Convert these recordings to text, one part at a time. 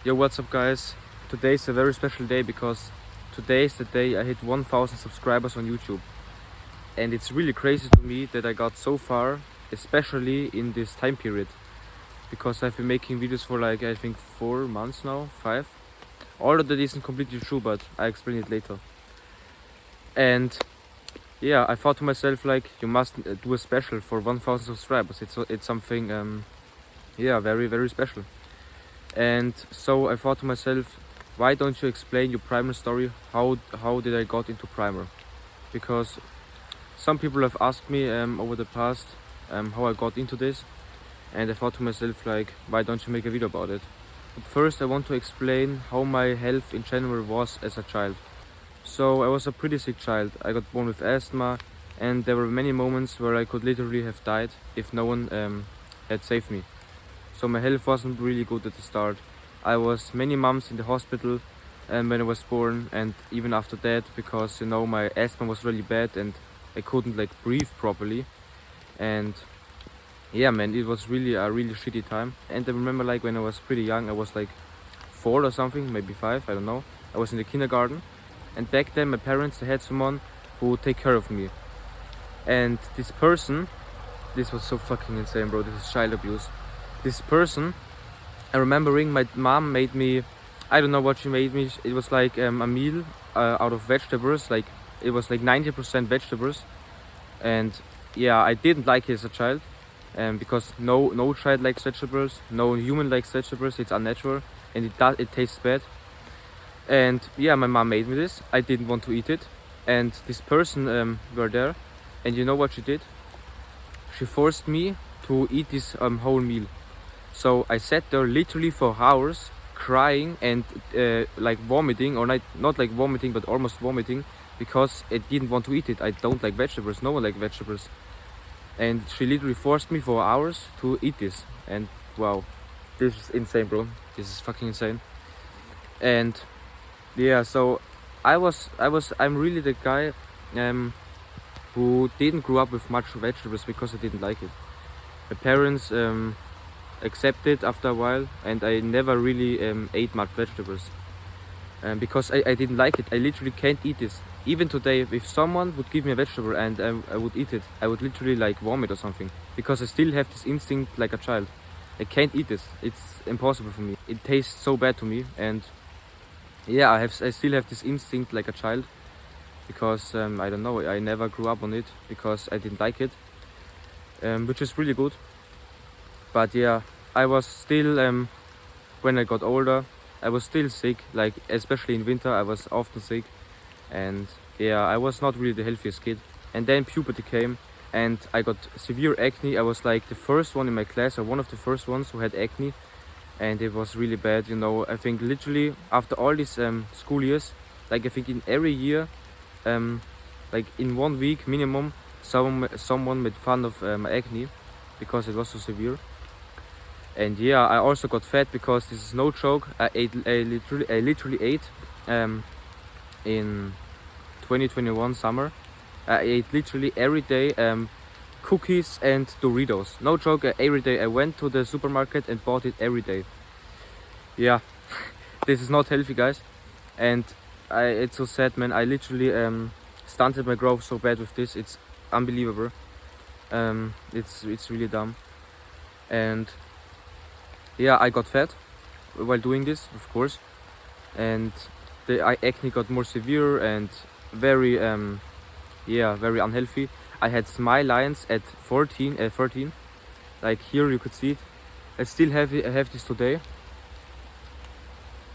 Yo, what's up guys? Today is a very special day because today is the day I hit 1000 subscribers on YouTube. And it's really crazy to me that I got so far, especially in this time period. Because I've been making videos for like, I think 4 months now, 5. All of that isn't completely true, but I explain it later. And yeah, I thought to myself like, you must do a special for 1000 subscribers. It's something, very, very special. And so I thought to myself, why don't you explain your Primal story? How did I got into Primal? Because some people have asked me over the past how I got into this, and I thought to myself like, why don't you make a video about it? But first I want to explain how my health in general was as a child. So I was a pretty sick child. I got born with asthma, and there were many moments where I could literally have died if no one had saved me. So my health wasn't really good at the start. I was many months in the hospital when I was born, and even after that, because my asthma was really bad and I couldn't like breathe properly. And yeah man, it was really a really shitty time. And I remember like when I was pretty young, I was like 4 or something, maybe 5, I don't know. I was in the kindergarten, and back then my parents, they had someone who would take care of me. And this person, this was so fucking insane, bro. This is child abuse. This person, I'm remembering my mom made me, I don't know what she made me. It was like a meal out of vegetables. Like it was like 90% vegetables. And yeah, I didn't like it as a child, because no child likes vegetables, no human likes vegetables. It's unnatural and it tastes bad. And yeah, my mom made me this. I didn't want to eat it, and this person were there, and you know what she did? She forced me to eat this whole meal. So I sat there literally for hours crying and like vomiting, or not like vomiting but almost vomiting, because I didn't want to eat it. I don't like vegetables, no one likes vegetables. And she literally forced me for hours to eat this. And wow, this is insane, bro. This is fucking insane. And yeah, so I'm really the guy who didn't grow up with much vegetables because I didn't like it. My parents accepted after a while, and I never really ate much vegetables because I didn't like it. I literally can't eat this. Even today, if someone would give me a vegetable and I would eat it, I would literally like vomit or something, because I still have this instinct like a child. I can't eat this. It's impossible for me. It tastes so bad to me. And yeah, I still have this instinct like a child, because I don't know, I never grew up on it because I didn't like it, which is really good. But yeah, I was still, when I got older, I was still sick, like especially in winter I was often sick. And yeah, I was not really the healthiest kid. And then puberty came and I got severe acne. I was like the first one in my class, or one of the first ones who had acne. And it was really bad, I think literally after all these school years, like I think in every year, like in 1 week minimum, someone made fun of my acne because it was so severe. And yeah, I also got fat because this is no joke. I literally ate in 2021 summer. I ate literally every day cookies and Doritos. No joke, every day. I went to the supermarket and bought it every day. Yeah, this is not healthy, guys. And it's so sad, man. I literally stunted my growth so bad with this. It's unbelievable. It's really dumb. And yeah, I got fat while doing this, of course, and the acne got more severe and very very unhealthy. I had smile lines at 13. Like here you could see it. I still have this today,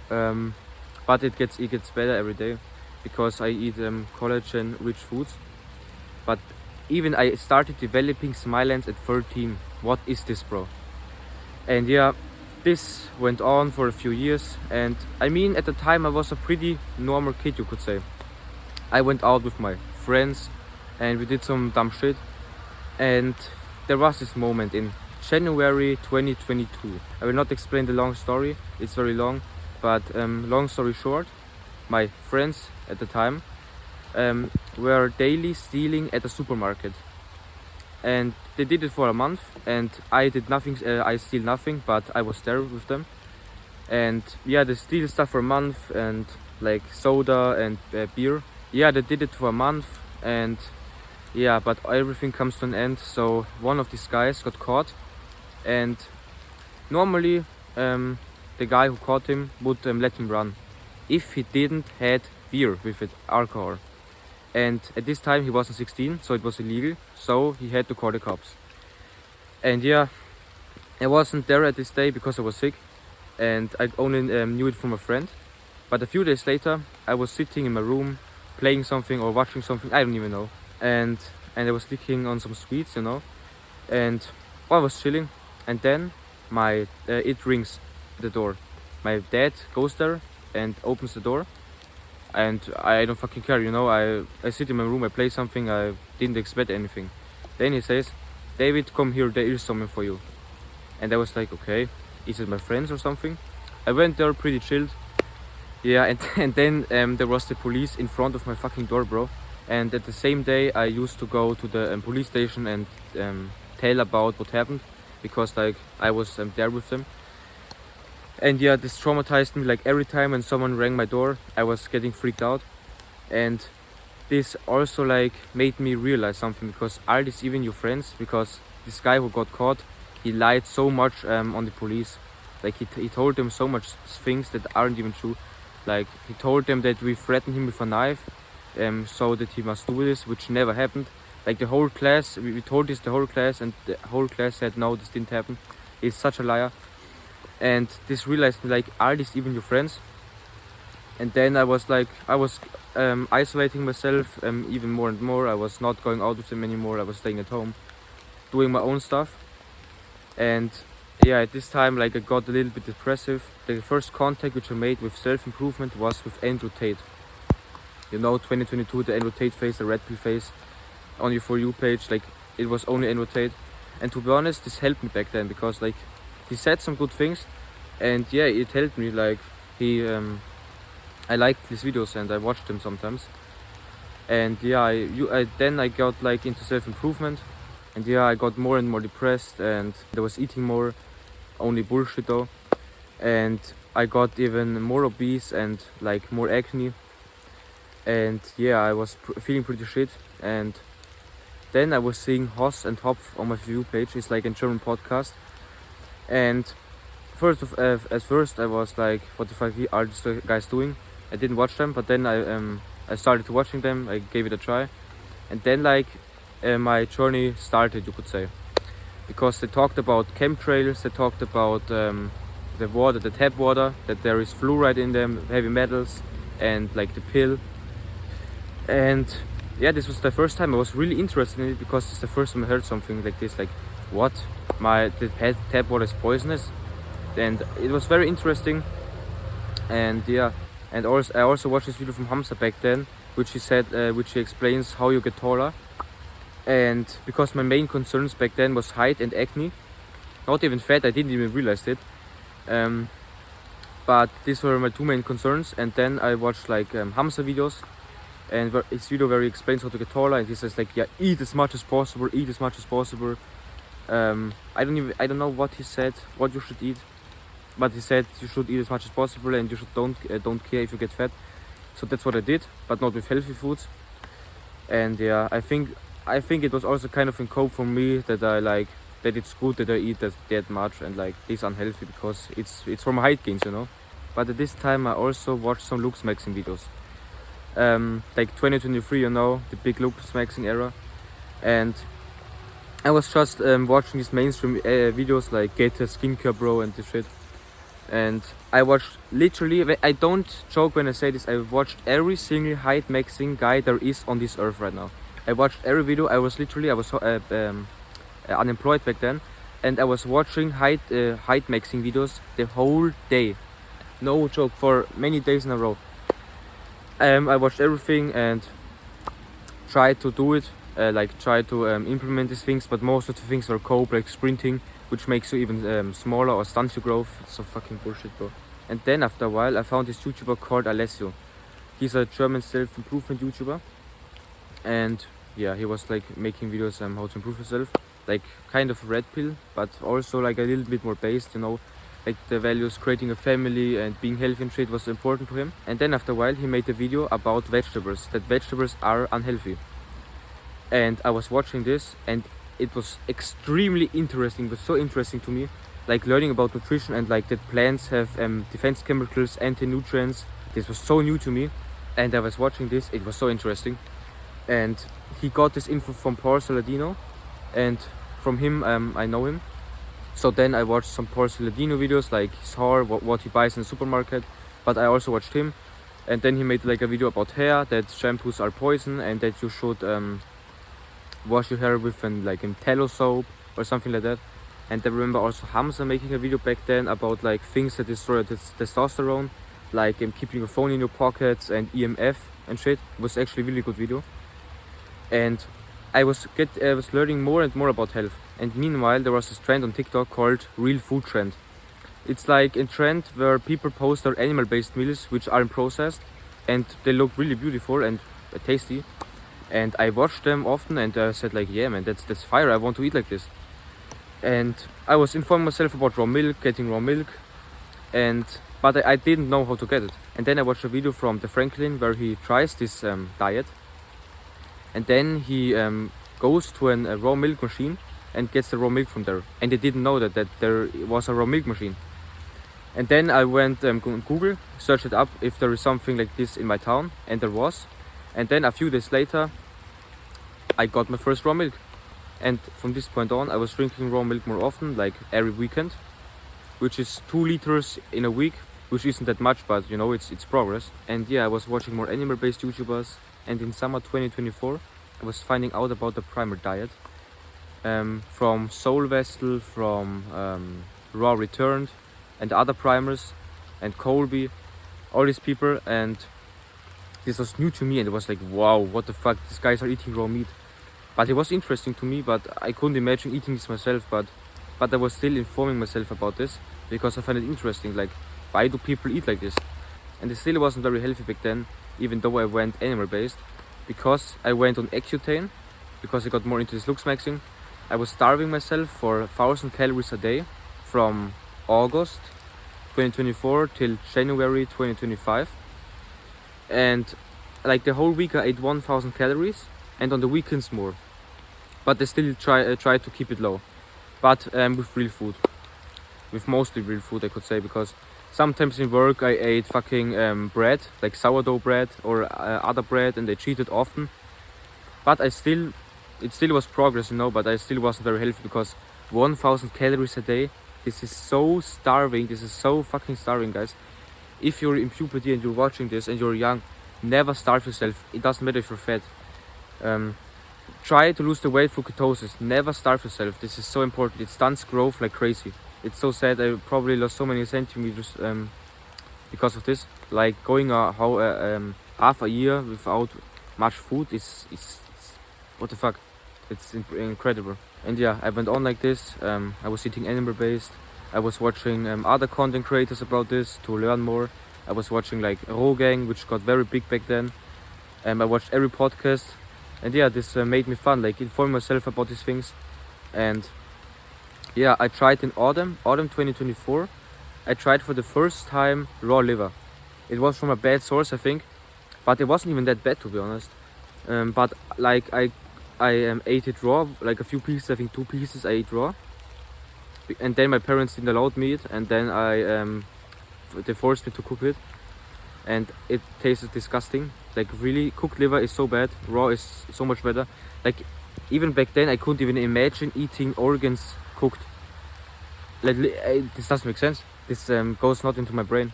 but it gets better every day because I eat collagen rich foods. But even I started developing smile lines at 13. What is this, bro? And yeah, this went on for a few years, and I mean at the time I was a pretty normal kid, you could say. I went out with my friends and we did some dumb shit, and there was this moment in January 2022. I will not explain the long story, it's very long, but long story short, my friends at the time were daily stealing at a supermarket. And they did it for a month, and I did nothing. I steal nothing, but I was there with them. And yeah, they steal stuff for a month, and like soda and beer. Yeah, they did it for a month, and yeah, but everything comes to an end. So one of these guys got caught, and normally the guy who caught him would let him run if he didn't had beer with it, alcohol. And at this time he wasn't 16, so it was illegal, so he had to call the cops. And yeah, I wasn't there at this day because I was sick, and I only knew it from a friend. But a few days later, I was sitting in my room playing something or watching something, I don't even know, and I was licking on some sweets, you know, and I was chilling, and then it rings the door. My dad goes there and opens the door, and I don't fucking care, you know. I sit in my room, I play something, I didn't expect anything. Then he says, "David, come here, there is something for you." And I was like, okay, is it my friends or something? I went there pretty chilled. Yeah, and then there was the police in front of my fucking door, bro. And at the same day I used to go to the police station and tell about what happened, because like I was there with them. And yeah, this traumatized me. Like every time when someone rang my door, I was getting freaked out. And this also like made me realize something, because are these even your friends? Because this guy who got caught, he lied so much on the police. Like he told them so much things that aren't even true. Like he told them that we threatened him with a knife, so that he must do this, which never happened. Like the whole class, we told this the whole class, and the whole class said no, this didn't happen. He's such a liar. And this realized me, like, are these even your friends? And then I was isolating myself even more and more. I was not going out with them anymore. I was staying at home, doing my own stuff. And yeah, at this time, like, I got a little bit depressive. The first contact which I made with self-improvement was with Andrew Tate. You know, 2022, the Andrew Tate phase, the red pill phase, on your For You page, like, it was only Andrew Tate. And to be honest, this helped me back then, because like he said some good things, and yeah, it helped me. Like I liked his videos and I watched them sometimes. And yeah, then I got like into self-improvement, and yeah, I got more and more depressed, and I was eating more, only bullshit though, and I got even more obese and like more acne, and yeah, I was feeling pretty shit. And then I was seeing Hoss and Hopf on my view page. It's like a German podcast. And at first I was like, what the fuck are these guys doing? I didn't watch them, but then I started watching them. I gave it a try, and then like my journey started, you could say, because they talked about chemtrails. They talked about the water, the tap water, that there is fluoride in them, heavy metals, and like the pill. And yeah, this was the first time I was really interested in it, because it's the first time I heard something like this. Like, what? The tap water is poisonous? And it was very interesting. And yeah, and I also watched this video from Hamza back then, which he explains how you get taller. And because my main concerns back then was height and acne, not even fat, I didn't even realize it. But these were my two main concerns. And then I watched like Hamza videos, and his video where he explains how to get taller, and he says like, yeah, eat as much as possible, eat as much as possible. I don't know what he said, what you should eat, but he said you should eat as much as possible, and you should don't care if you get fat. So that's what I did, but not with healthy foods. And yeah, I think it was also kind of a cope for me that that it's good that I eat that much and like this unhealthy, because it's for my height gains, you know. But at this time I also watched some Looksmaxxing videos. Like 2023, you know, the big Looksmaxxing era, and I was just watching these mainstream videos like Get a Skincare Bro and this shit. And I watched literally, I don't joke when I say this, I watched every single height maxing guy there is on this earth right now. I watched every video. I was unemployed back then, and I was watching height maxing videos the whole day. No joke, for many days in a row. I watched everything and tried to do it, tried to implement these things, but most of the things were cope, like sprinting, which makes you even smaller or stunts your growth. It's so fucking bullshit, bro. And then after a while I found this YouTuber called Alessio. He's a German self-improvement YouTuber, and yeah, he was like making videos how to improve yourself, like kind of red pill, but also like a little bit more based, you know, like the values creating a family and being healthy and shit was important to him. And then after a while he made a video about vegetables, that vegetables are unhealthy. And I was watching this and it was extremely interesting. It was so interesting to me, like learning about nutrition and like that plants have defense chemicals, anti-nutrients. This was so new to me, and I was watching this, it was so interesting. And he got this info from Paul Saladino, and from him I know him. So then I watched some Paul Saladino videos, like his hair, what he buys in the supermarket, but I also watched him. And then he made like a video about hair, that shampoos are poison and that you should wash your hair with like a tallow soap or something like that. And I remember also Hamza making a video back then about like things that destroy testosterone, like keeping your phone in your pockets and EMF and shit. It was actually a really good video. And I was learning more and more about health. And meanwhile there was this trend on TikTok called real food trend. It's like a trend where people post their animal-based meals which aren't processed, and they look really beautiful and tasty. And I watched them often and I said like, yeah man, that's fire, I want to eat like this. And I was informing myself about raw milk, getting raw milk, but I didn't know how to get it. And then I watched a video from the Franklin where he tries this diet, and then he goes to a raw milk machine and gets the raw milk from there. And I didn't know that there was a raw milk machine. And then I went on Google, searched it up if there is something like this in my town, and there was. And then a few days later I got my first raw milk. And from this point on I was drinking raw milk more often, like every weekend, which is 2 liters in a week, which isn't that much, but you know, it's progress. And yeah, I was watching more animal-based YouTubers, and in summer 2024 I was finding out about the Primal diet, from Soul Vessel, from Raw Returned and other primers, and Colby, all these people. And this was new to me, and it was like, wow, what the fuck, these guys are eating raw meat. But it was interesting to me, but I couldn't imagine eating this myself. But I was still informing myself about this because I find it interesting, like, why do people eat like this? And it still wasn't very healthy back then, even though I went animal based, because I went on Accutane, because I got more into this Looksmaxxing. I was starving myself for 1000 calories a day from August 2024 till January 2025. And like the whole week I ate 1000 calories, and on the weekends more. But I still try to keep it low, but with real food, with mostly real food I could say, because sometimes in work I ate fucking bread, like sourdough bread or other bread, and I cheated often. But it still was progress, you know, but I still wasn't very healthy, because 1000 calories a day, this is so starving, this is so fucking starving, guys. If you're in puberty and you're watching this and you're young, never starve yourself. It doesn't matter if you're fat. Try to lose the weight through ketosis. Never starve yourself. This is so important. It stunts growth like crazy. It's so sad. I probably lost so many centimeters because of this. Like going half a year without much food is what the fuck. It's incredible. And yeah, I went on like this. I was eating animal based. I was watching other content creators about this to learn more. I was watching like RawDavid, which got very big back then. I watched every podcast. And yeah, this made me fun, like informing myself about these things. And yeah, I tried in autumn 2024. I tried for the first time raw liver. It was from a bad source, I think, but it wasn't even that bad, to be honest. But like I ate it raw, like a few pieces, I think 2 pieces I ate raw. And then my parents didn't allow me it, and then they forced me to cook it, and it tasted disgusting. Like really, cooked liver is so bad, raw is so much better. Like even back then I couldn't even imagine eating organs cooked. Like this doesn't make sense. This goes not into my brain,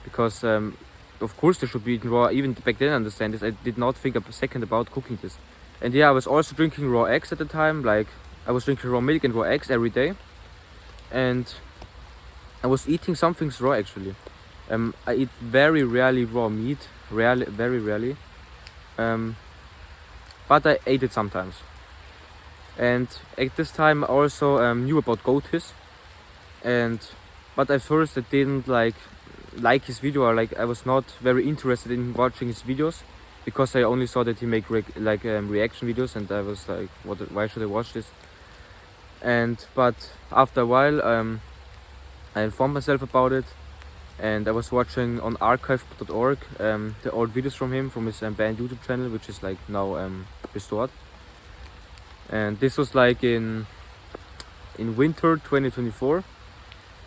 because of course they should be eaten raw. Even back then I understand this. I did not think a second about cooking this. And yeah, I was also drinking raw eggs at the time. Like I was drinking raw milk and raw eggs every day, and I was eating some things raw actually. I eat very rarely raw meat, very rarely, but I ate it sometimes. And at this time I also knew about goatis, but at first I didn't like his video, or like I was not very interested in watching his videos, because I only saw that he make reaction videos, and I was like, why should I watch this? But after a while I I informed myself about it, and I was watching on archive.org the old videos from him, from his banned YouTube channel, which is like now restored. And this was like in winter 2024.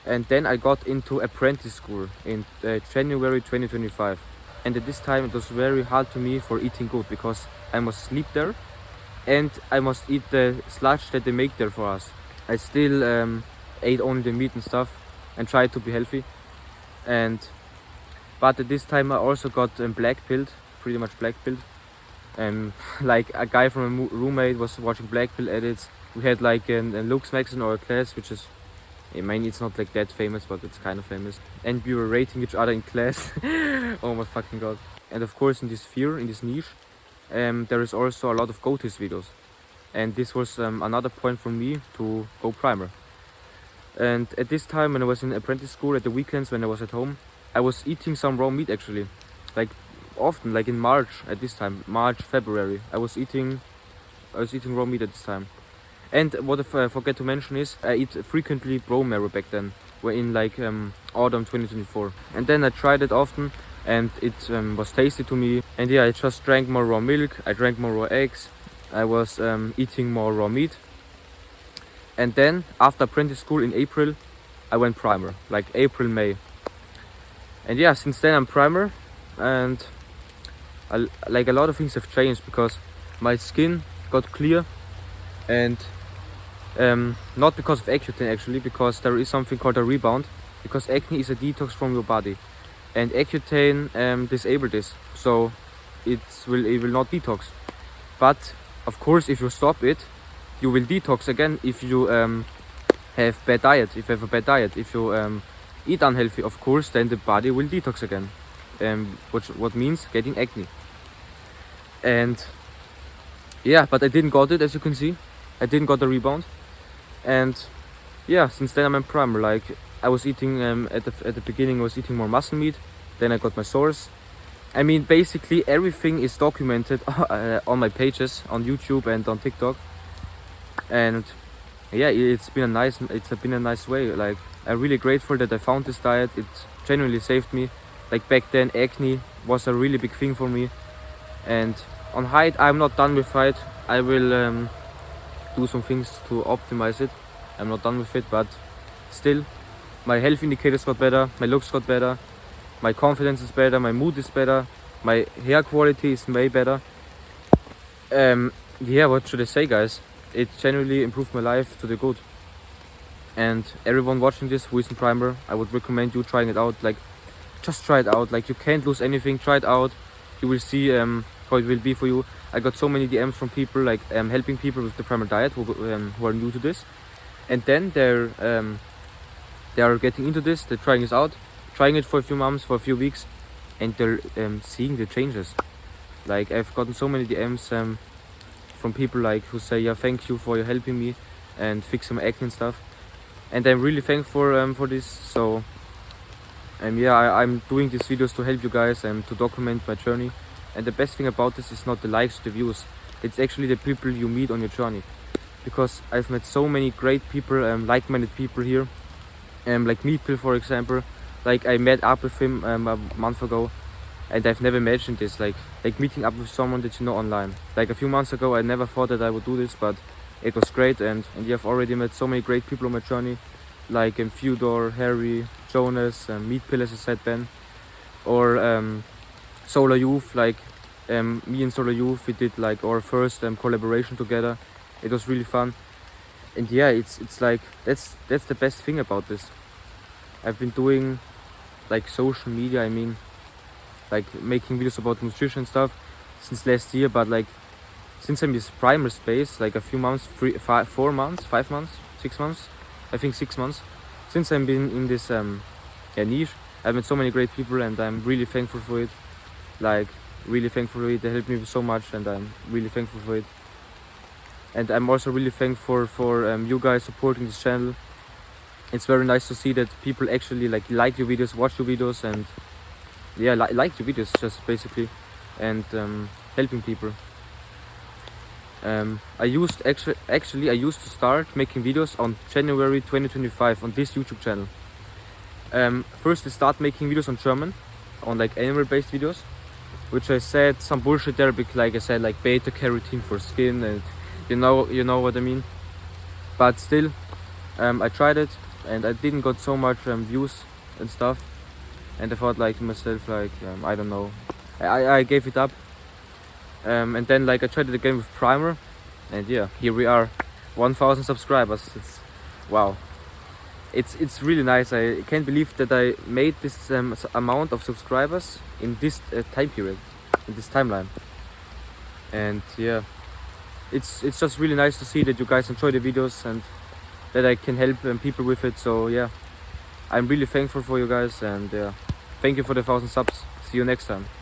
And then I got into Apprentice school in January 2025. And at this time it was very hard to me for eating good, because I must sleep there and I must eat the sludge that they make there for us. I still ate only the meat and stuff and tried to be healthy. But at this time I also got black pilled, pretty much black pilled. Like a guy from a roommate was watching black pill edits. We had like a Looksmaxxing in our class, which is, I mean, it's not like that famous, but it's kind of famous. And we were rating each other in class. Oh my fucking god. And of course in this sphere, in this niche, there is also a lot of goatist videos. And this was another point for me to go primer. And at this time, when I was in apprentice school, at the weekends when I was at home, I was eating some raw meat actually. Like often, like in March at this time, March, February, I was eating raw meat at this time. And what I forget to mention is, I eat frequently bone marrow back then. We're in like autumn 2024. And then I tried it often, and it was tasty to me. And yeah, I just drank more raw milk, I drank more raw eggs, I was eating more raw meat. And then after apprentice school in April, I went primer, like April, May. And yeah, since then I'm primer, and like a lot of things have changed, because my skin got clear, and not because of Accutane actually, because there is something called a rebound, because acne is a detox from your body, and Accutane disabled this, so it will not detox. But of course, if you stop it, you will detox again if you have bad diet. If you have a bad diet, if you eat unhealthy, of course, then the body will detox again, what means getting acne. And yeah, but I didn't got it, as you can see. I didn't got the rebound. And yeah, since then I'm in primer. Like I was eating at the beginning, I was eating more muscle meat. Then I got my sores. I mean, basically everything is documented on my pages on YouTube and on TikTok. And yeah, it's been a nice way. Like I'm really grateful that I found this diet. It genuinely saved me. Like back then, acne was a really big thing for me. And on height, I'm not done with height. I will do some things to optimize it. I'm not done with it, but still, my health indicators got better, my looks got better, my confidence is better, my mood is better, my hair quality is way better. Yeah, what should I say, guys? It genuinely improved my life to the good. And everyone watching this who is in primer, I would recommend you trying it out. Like, just try it out. Like, you can't lose anything. Try it out. You will see how it will be for you. I got so many DMs from people, like helping people with the primer diet who are new to this, and then they are getting into this. They're trying this out, trying it for a few months, for a few weeks, and they're seeing the changes. Like I've gotten so many DMs from people like who say, yeah, thank you for helping me and fixing my acne and stuff, and I'm really thankful for this. So yeah, I'm doing these videos to help you guys and to document my journey. And the best thing about this is not the likes, the views. It's actually the people you meet on your journey. Because I've met so many great people, like-minded people here. Like Meatpill, for example. Like I met up with him a month ago, and I've never imagined this. Like meeting up with someone that you know online. Like a few months ago, I never thought that I would do this, but it was great. And yeah, I've already met so many great people on my journey. Like Theodore, Harry, Jonas, Meatpill, as I said, Ben. Or Solar Youth, like me and Solar Youth, we did like our first collaboration together. It was really fun, and yeah, it's like that's the best thing about this. I've been doing like social media, I mean, like making videos about nutrition and stuff since last year, but like since I'm in this primer space, like a few months, 4 months, 5 months, 6 months, I think 6 months since I've been in this niche. I've met so many great people, and I'm really thankful for it. Like really thankful for it. They helped me so much, and I'm really thankful for it. And I'm also really thankful for you guys supporting this channel. It's very nice to see that people actually like your videos, watch your videos, and yeah, like your videos just basically, and helping people. I used to start making videos on January 2025 on this YouTube channel. first I start making videos on German, on like animal based videos, which I said some bullshit there, because like I said, like beta carotene for skin, and you know what I mean. But still, I tried it and I didn't got so much views and stuff, and I thought like to myself, like I don't know, I gave it up. And then like I tried it again with Primal, and yeah, here we are, 1,000 subscribers. It's wow, it's really nice. I can't believe that I made this amount of subscribers in this time period, in this timeline. And yeah, it's just really nice to see that you guys enjoy the videos and that I can help people with it. So yeah, I'm really thankful for you guys, and yeah, thank you for the 1,000 subs. See you next time.